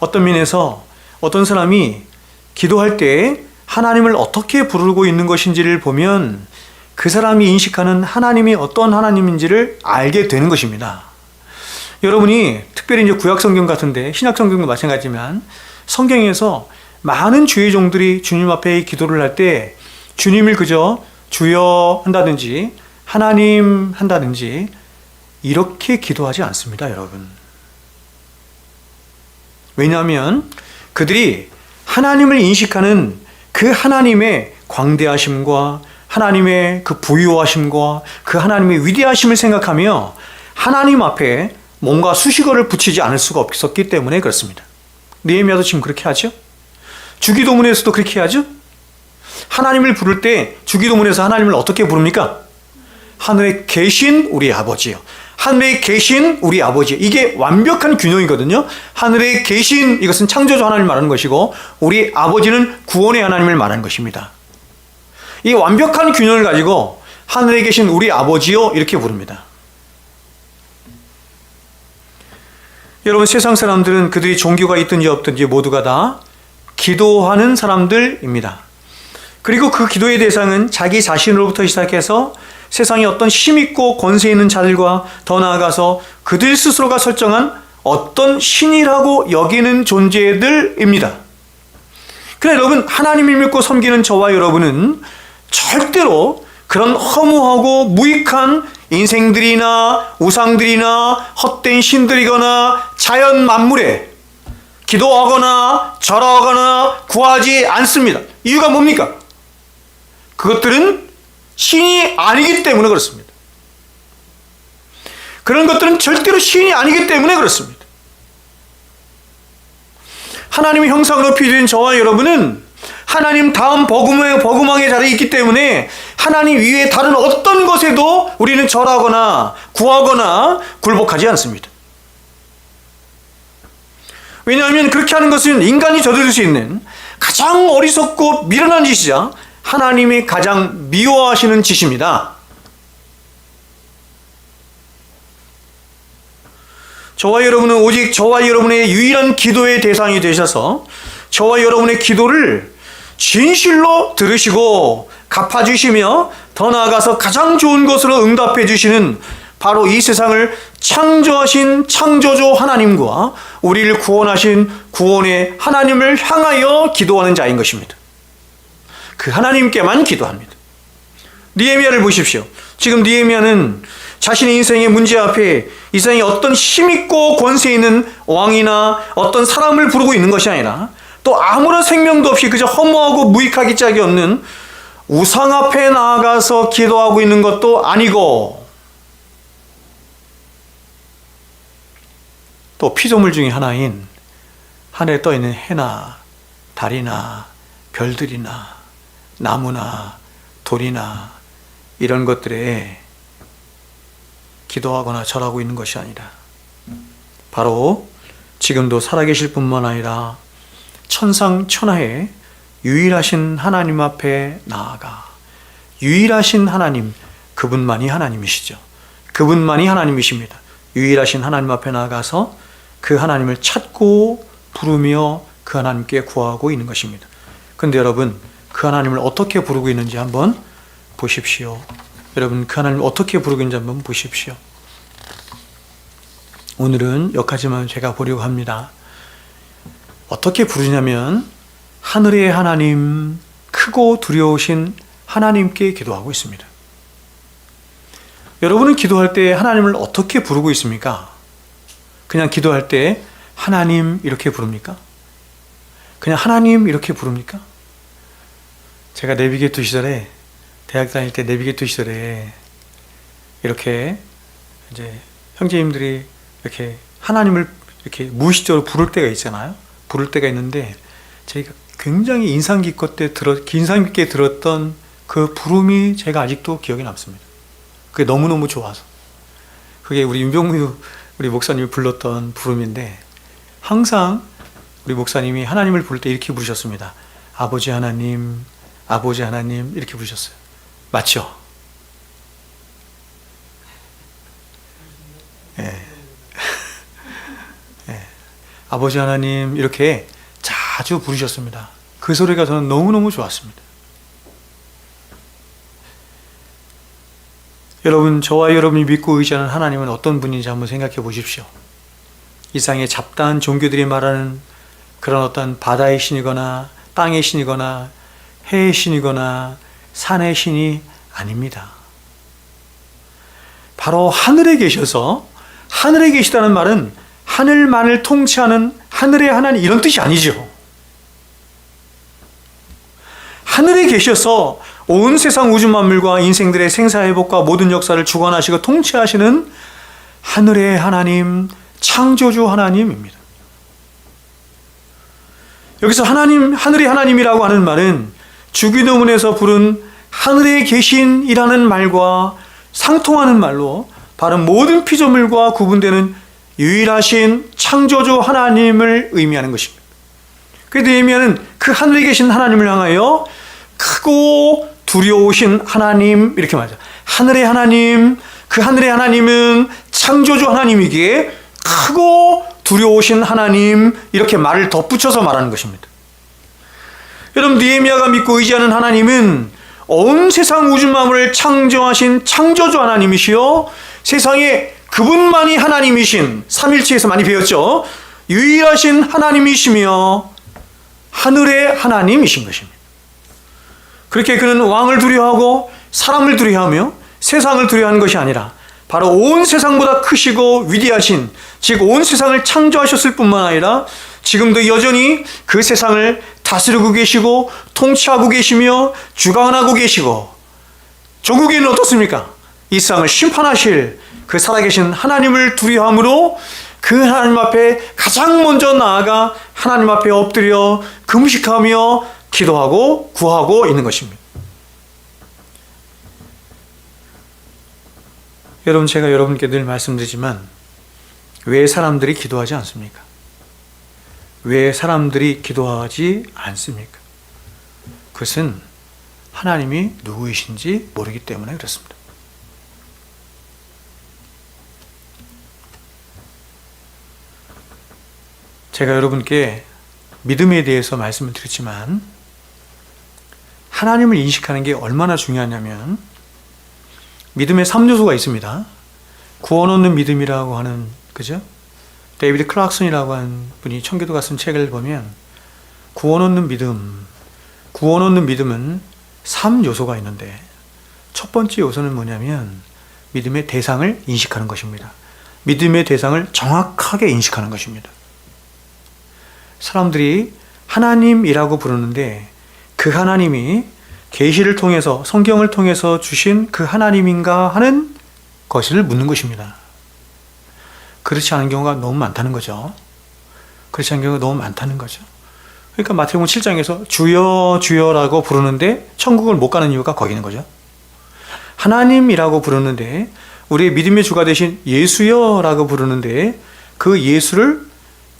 어떤 면에서 어떤 사람이 기도할 때 하나님을 어떻게 부르고 있는 것인지를 보면 그 사람이 인식하는 하나님이 어떤 하나님인지를 알게 되는 것입니다. 여러분이 특별히 이제 구약 성경 같은데 신약 성경도 마찬가지지만 성경에서 많은 주의 종들이 주님 앞에 기도를 할 때 주님을 그저 주여 한다든지 하나님 한다든지 이렇게 기도하지 않습니다, 여러분. 왜냐하면 그들이 하나님을 인식하는 그 하나님의 광대하심과 하나님의 그 부유하심과 그 하나님의 위대하심을 생각하며 하나님 앞에 뭔가 수식어를 붙이지 않을 수가 없었기 때문에 그렇습니다. 느헤미야도 지금 그렇게 하죠? 주기도문에서도 그렇게 하죠? 하나님을 부를 때 주기도문에서 하나님을 어떻게 부릅니까? 하늘에 계신 우리 아버지요. 하늘에 계신 우리 아버지. 이게 완벽한 균형이거든요. 하늘에 계신 이것은 창조주 하나님을 말하는 것이고 우리 아버지는 구원의 하나님을 말하는 것입니다. 이 완벽한 균형을 가지고 하늘에 계신 우리 아버지요 이렇게 부릅니다. 여러분, 세상 사람들은 그들이 종교가 있든지 없든지 모두가 다 기도하는 사람들입니다. 그리고 그 기도의 대상은 자기 자신으로부터 시작해서 세상에 어떤 힘있고 권세 있는 자들과 더 나아가서 그들 스스로가 설정한 어떤 신이라고 여기는 존재들입니다. 그러나 여러분, 하나님을 믿고 섬기는 저와 여러분은 절대로 그런 허무하고 무익한 인생들이나 우상들이나 헛된 신들이거나 자연 만물에 기도하거나 절하거나 구하지 않습니다. 이유가 뭡니까? 그것들은 신이 아니기 때문에 그렇습니다. 그런 것들은 절대로 신이 아니기 때문에 그렇습니다. 하나님의 형상으로 피된 저와 여러분은 하나님 다음 버금왕의 자리에 있기 때문에 하나님 위에 다른 어떤 것에도 우리는 절하거나 구하거나 굴복하지 않습니다. 왜냐하면 그렇게 하는 것은 인간이 저지를 수 있는 가장 어리석고 미련한 짓이자 하나님이 가장 미워하시는 짓입니다. 저와 여러분은 오직 저와 여러분의 유일한 기도의 대상이 되셔서 저와 여러분의 기도를 진실로 들으시고 갚아주시며 더 나아가서 가장 좋은 것으로 응답해 주시는 바로 이 세상을 창조하신 창조주 하나님과 우리를 구원하신 구원의 하나님을 향하여 기도하는 자인 것입니다. 그 하나님께만 기도합니다. 느헤미야를 보십시오. 지금 느헤미야는 자신의 인생의 문제 앞에 이 세상에 어떤 힘있고 권세 있는 왕이나 어떤 사람을 부르고 있는 것이 아니라 또 아무런 생명도 없이 그저 허무하고 무익하기 짝이 없는 우상 앞에 나아가서 기도하고 있는 것도 아니고 또 피조물 중에 하나인 하늘에 떠있는 해나 달이나 별들이나 나무나 돌이나 이런 것들에 기도하거나 절하고 있는 것이 아니라 바로 지금도 살아계실 뿐만 아니라 천상천하에 유일하신 하나님 앞에 나아가 유일하신 하나님, 그분만이 하나님이시죠. 그분만이 하나님이십니다. 유일하신 하나님 앞에 나아가서 그 하나님을 찾고 부르며 그 하나님께 구하고 있는 것입니다. 그런데 여러분, 그 하나님을 어떻게 부르고 있는지 한번 보십시오. 여러분, 그 하나님을 어떻게 부르고 있는지 한번 보십시오. 오늘은 여기까지만 제가 보려고 합니다. 어떻게 부르냐면 하늘의 하나님, 크고 두려우신 하나님께 기도하고 있습니다. 여러분은 기도할 때 하나님을 어떻게 부르고 있습니까? 그냥 기도할 때 하나님 이렇게 부릅니까? 그냥 하나님 이렇게 부릅니까? 제가 내비게이터 시절에, 대학 다닐 때 내비게이터 시절에 이렇게 이제 형제님들이 이렇게 하나님을 이렇게 무의식적으로 부를 때가 있잖아요. 부를 때가 있는데 제가 굉장히 인상 깊게 들었던 그 부름이 제가 아직도 기억에 남습니다. 그게 너무너무 좋아서. 그게 우리 윤병무 우리 목사님이 불렀던 부름인데, 항상 우리 목사님이 하나님을 부를 때 이렇게 부르셨습니다. 아버지 하나님, 아버지 하나님 이렇게 부르셨어요. 맞죠? 예. 예. 아버지 하나님 이렇게 자주 부르셨습니다. 그 소리가 저는 너무너무 좋았습니다. 여러분, 저와 여러분이 믿고 의지하는 하나님은 어떤 분인지 한번 생각해 보십시오. 이 세상의 잡다한 종교들이 말하는 그런 어떤 바다의 신이거나 땅의 신이거나 해의 신이거나 산의 신이 아닙니다. 바로 하늘에 계셔서, 하늘에 계시다는 말은 하늘만을 통치하는 하늘의 하나님, 이런 뜻이 아니죠. 하늘에 계셔서 온 세상 우주 만물과 인생들의 생사회복과 모든 역사를 주관하시고 통치하시는 하늘의 하나님, 창조주 하나님입니다. 여기서 하늘의 하나님이라고 하는 말은 주기도문에서 부른 하늘에 계신이라는 말과 상통하는 말로 바로 모든 피조물과 구분되는 유일하신 창조주 하나님을 의미하는 것입니다. 그래서 예미야는 그 하늘에 계신 하나님을 향하여 크고 두려우신 하나님 이렇게 말하죠. 하늘의 하나님, 그 하늘의 하나님은 창조주 하나님이기에 크고 두려우신 하나님, 이렇게 말을 덧붙여서 말하는 것입니다. 여러분, 느헤미야가 믿고 의지하는 하나님은 온 세상 우주 만물을 창조하신 창조주 하나님이시요, 세상에 그분만이 하나님이신, 삼일체에서 많이 배웠죠, 유일하신 하나님이시며 하늘의 하나님이신 것입니다. 그렇게 그는 왕을 두려워하고 사람을 두려워하며 세상을 두려워하는 것이 아니라 바로 온 세상보다 크시고 위대하신, 즉 온 세상을 창조하셨을 뿐만 아니라 지금도 여전히 그 세상을 다스리고 계시고 통치하고 계시며 주관하고 계시고, 조국에는 어떻습니까? 이 세상을 심판하실 그 살아계신 하나님을 두려워함으로 그 하나님 앞에 가장 먼저 나아가 하나님 앞에 엎드려 금식하며 기도하고 구하고 있는 것입니다. 여러분, 제가 여러분께 늘 말씀드리지만 왜 사람들이 기도하지 않습니까? 왜 사람들이 기도하지 않습니까? 그것은 하나님이 누구이신지 모르기 때문에 그렇습니다. 제가 여러분께 믿음에 대해서 말씀을 드렸지만 하나님을 인식하는 게 얼마나 중요하냐면 믿음의 3요소가 있습니다. 구원 얻는 믿음이라고 하는, 그죠? 데이비드 클락슨이라고 하는 분이 청교도가 쓴 책을 보면 구원 얻는 믿음은 3요소가 있는데 첫 번째 요소는 뭐냐면 믿음의 대상을 인식하는 것입니다. 믿음의 대상을 정확하게 인식하는 것입니다. 사람들이 하나님이라고 부르는데 그 하나님이 계시를 통해서, 성경을 통해서 주신 그 하나님인가 하는 것을 묻는 것입니다. 그렇지 않은 경우가 너무 많다는 거죠. 그렇지 않은 경우가 너무 많다는 거죠. 그러니까 마태복음 7장에서 주여 주여라고 부르는데 천국을 못 가는 이유가 거기 있는 거죠. 하나님이라고 부르는데, 우리의 믿음의 주가 되신 예수여라고 부르는데 그 예수를,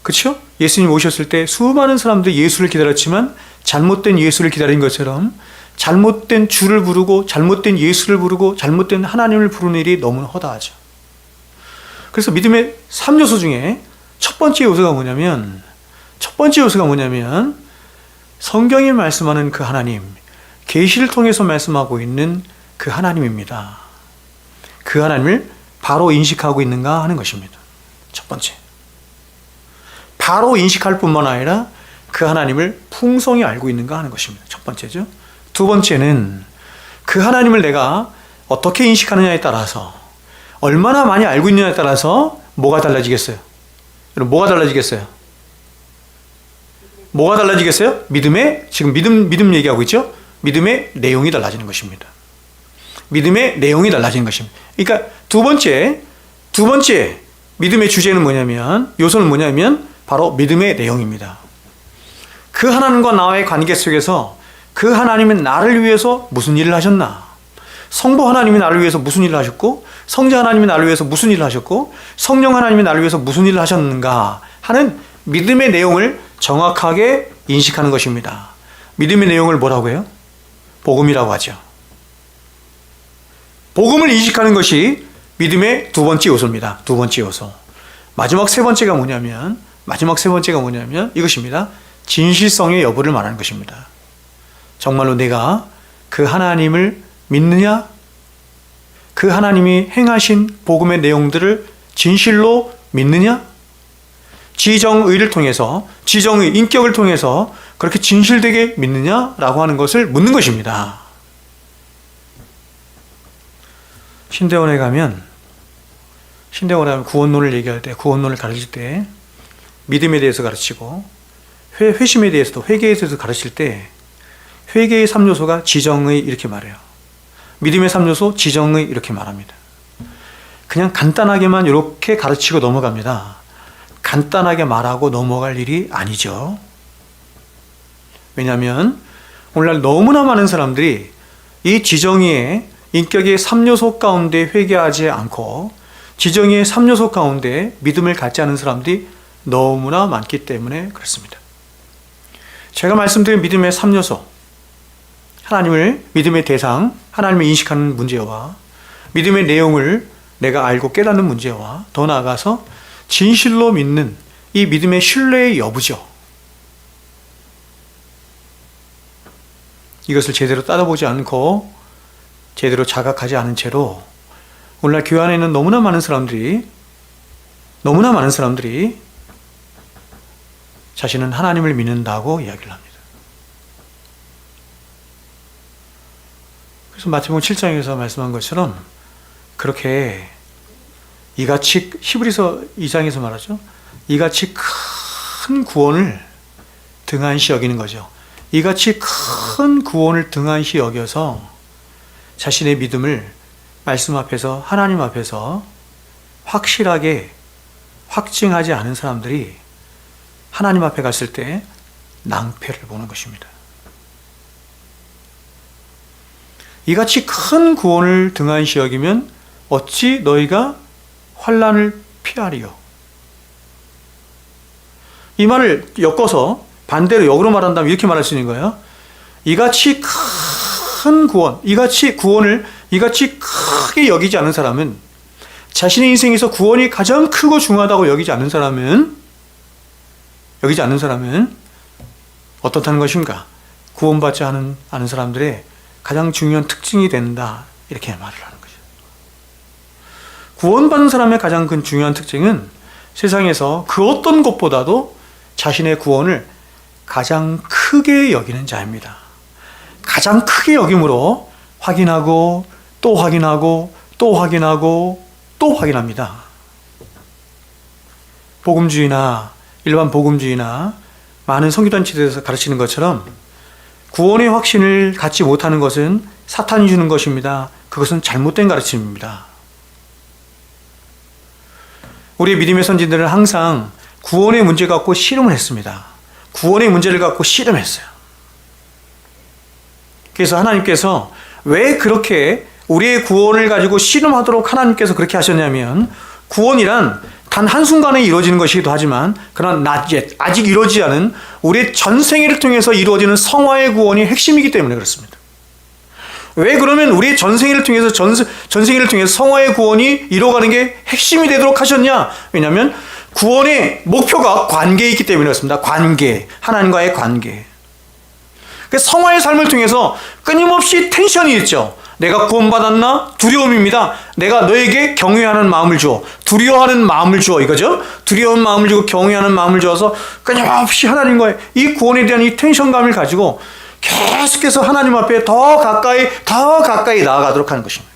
그렇죠? 예수님 오셨을 때 수많은 사람들이 예수를 기다렸지만 잘못된 예수를 기다린 것처럼 잘못된 주를 부르고 잘못된 예수를 부르고 잘못된 하나님을 부르는 일이 너무 허다하죠. 그래서 믿음의 3요소 중에 첫 번째 요소가 뭐냐면 성경이 말씀하는 그 하나님, 계시를 통해서 말씀하고 있는 그 하나님입니다. 그 하나님을 바로 인식하고 있는가 하는 것입니다. 첫 번째. 바로 인식할 뿐만 아니라 그 하나님을 풍성히 알고 있는가 하는 것입니다. 첫 번째죠. 두 번째는 그 하나님을 내가 어떻게 인식하느냐에 따라서, 얼마나 많이 알고 있느냐에 따라서 뭐가 달라지겠어요? 여러분, 뭐가 달라지겠어요? 뭐가 달라지겠어요? 지금 믿음 얘기하고 있죠? 믿음의 내용이 달라지는 것입니다. 믿음의 내용이 달라지는 것입니다. 그러니까 두 번째 믿음의 주제는 요소는 뭐냐면 바로 믿음의 내용입니다. 그 하나님과 나와의 관계 속에서 그 하나님은 나를 위해서 무슨 일을 하셨나? 성부 하나님이 나를 위해서 무슨 일을 하셨고, 성자 하나님이 나를 위해서 무슨 일을 하셨고, 성령 하나님이 나를 위해서 무슨 일을 하셨는가 하는 믿음의 내용을 정확하게 인식하는 것입니다. 믿음의 내용을 뭐라고 해요? 복음이라고 하죠. 복음을 인식하는 것이 믿음의 두 번째 요소입니다. 두 번째 요소. 마지막 세 번째가 뭐냐면 이것입니다. 진실성의 여부를 말하는 것입니다. 정말로 내가 그 하나님을 믿느냐? 그 하나님이 행하신 복음의 내용들을 진실로 믿느냐? 지정의를 통해서, 지정의 인격을 통해서 그렇게 진실되게 믿느냐라고 하는 것을 묻는 것입니다. 신대원에 가면 구원론을 얘기할 때, 구원론을 가르칠 때 믿음에 대해서 가르치고 회심에 대해서도, 회개에 대해서 가르칠 때 회개의 3요소가 지정의 이렇게 말해요. 믿음의 3요소 지정의 이렇게 말합니다. 그냥 간단하게만 이렇게 가르치고 넘어갑니다. 간단하게 말하고 넘어갈 일이 아니죠. 왜냐하면 오늘날 너무나 많은 사람들이 이 지정의의 인격의 3요소 가운데 회개하지 않고 지정의의 3요소 가운데 믿음을 갖지 않은 사람들이 너무나 많기 때문에 그렇습니다. 제가 말씀드린 믿음의 3요소, 하나님을, 믿음의 대상, 하나님을 인식하는 문제와 믿음의 내용을 내가 알고 깨닫는 문제와 더 나아가서 진실로 믿는 이 믿음의 신뢰의 여부죠. 이것을 제대로 따져보지 않고 제대로 자각하지 않은 채로 오늘날 교회 안에 있는 너무나 많은 사람들이 자신은 하나님을 믿는다고 이야기를 합니다. 그래서 마태복음 7장에서 말씀한 것처럼 그렇게 이같이, 히브리서 2장에서 말하죠. 이같이 큰 구원을 등한시 여기는 거죠. 이같이 큰 구원을 등한시 여겨서 자신의 믿음을 말씀 앞에서, 하나님 앞에서 확실하게 확증하지 않은 사람들이 하나님 앞에 갔을 때 낭패를 보는 것입니다. 이같이 큰 구원을 등한시 여기면 어찌 너희가 환난을 피하리요? 이 말을 엮어서 반대로 역으로 말한다면 이렇게 말할 수 있는 거예요. 이같이 큰 구원, 구원을 이같이 크게 여기지 않은 사람은, 자신의 인생에서 구원이 가장 크고 중요하다고 여기지 않는 사람은 어떻다는 것인가? 구원받지 않은 사람들의 가장 중요한 특징이 된다, 이렇게 말을 하는 거죠. 구원받은 사람의 가장 큰 중요한 특징은 세상에서 그 어떤 것보다도 자신의 구원을 가장 크게 여기는 자입니다. 가장 크게 여김으로 확인하고 또 확인하고 또 확인하고 또 확인합니다. 복음주의나 일반 복음주의나 많은 선교단체에서 가르치는 것처럼 구원의 확신을 갖지 못하는 것은 사탄이 주는 것입니다. 그것은 잘못된 가르침입니다. 우리 믿음의 선진들은 항상 구원의 문제 갖고 씨름을 했습니다. 구원의 문제를 갖고 씨름했어요. 그래서 하나님께서 왜 그렇게 우리의 구원을 가지고 씨름하도록 하나님께서 그렇게 하셨냐면, 구원이란 단 한순간에 이루어지는 것이기도 하지만 그러나 아직 이루어지지 않은 우리의 전생애를 통해서 이루어지는 성화의 구원이 핵심이기 때문에 그렇습니다. 왜 그러면 우리의 전생일을 통해서 전생일을 통해서 성화의 구원이 이루어가는 게 핵심이 되도록 하셨냐? 왜냐하면 구원의 목표가 관계에 있기 때문에 그렇습니다. 관계, 하나님과의 관계. 그래서 성화의 삶을 통해서 끊임없이 텐션이 있죠. 내가 구원받았나? 두려움입니다. 내가 너에게 경외하는 마음을 줘. 두려워하는 마음을 줘. 이거죠. 두려운 마음을 주고 경외하는 마음을 줘서 끊임없이 하나님과의 이 구원에 대한 이 텐션감을 가지고 계속해서 하나님 앞에 더 가까이 나아가도록 하는 것입니다.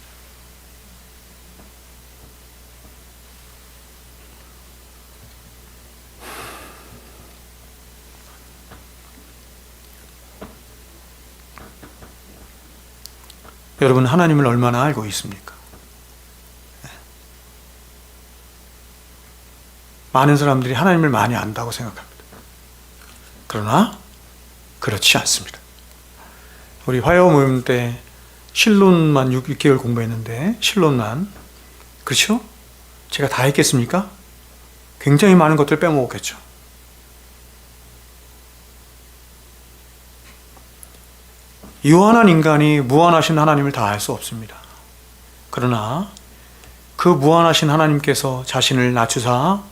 여러분, 하나님을 얼마나 알고 있습니까? 많은 사람들이 하나님을 많이 안다고 생각합니다. 그러나 그렇지 않습니다. 우리 화요 모임 때 실론만 6개월 공부했는데, 실론만, 그렇죠? 제가 다 했겠습니까? 굉장히 많은 것들을 빼먹었겠죠. 유한한 인간이 무한하신 하나님을 다 알 수 없습니다. 그러나 그 무한하신 하나님께서 자신을 낮추사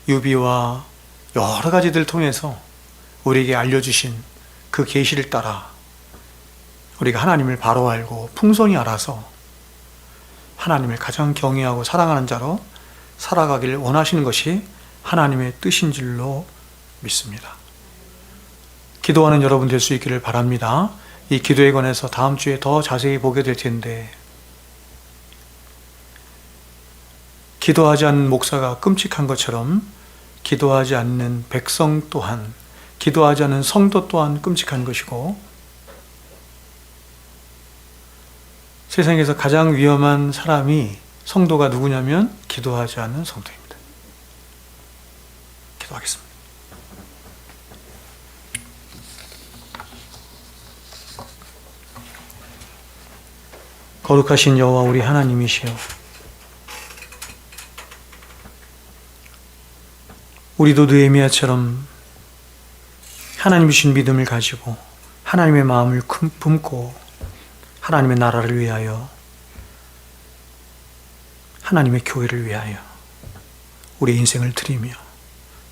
유비와 여러 가지들을 통해서 우리에게 알려주신 그 계시를 따라 우리가 하나님을 바로 알고 풍성히 알아서 하나님을 가장 경외하고 사랑하는 자로 살아가기를 원하시는 것이 하나님의 뜻인 줄로 믿습니다. 기도하는 여러분 될 수 있기를 바랍니다. 이 기도에 관해서 다음 주에 더 자세히 보게 될 텐데, 기도하지 않는 목사가 끔찍한 것처럼 기도하지 않는 백성 또한, 기도하지 않는 성도 또한 끔찍한 것이고, 세상에서 가장 위험한 사람이 성도가 누구냐면 기도하지 않는 성도입니다. 기도하겠습니다. 거룩하신 여호와 우리 하나님이시여, 우리도 느헤미야처럼 하나님 주신 믿음을 가지고 하나님의 마음을 품고 하나님의 나라를 위하여, 하나님의 교회를 위하여 우리 인생을 드리며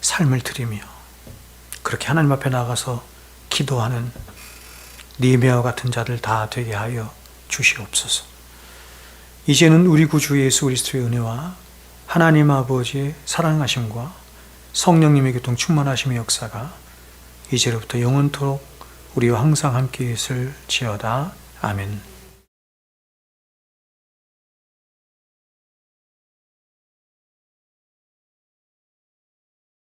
삶을 드리며 그렇게 하나님 앞에 나가서 기도하는 느헤미야와 같은 자들 다 되게 하여 주시옵소서. 이제는 우리 구주 예수 그리스도의 은혜와 하나님 아버지의 사랑하심과 성령님의 교통 충만하심의 역사가 이제로부터 영원토록 우리와 항상 함께 있을지어다. 아멘.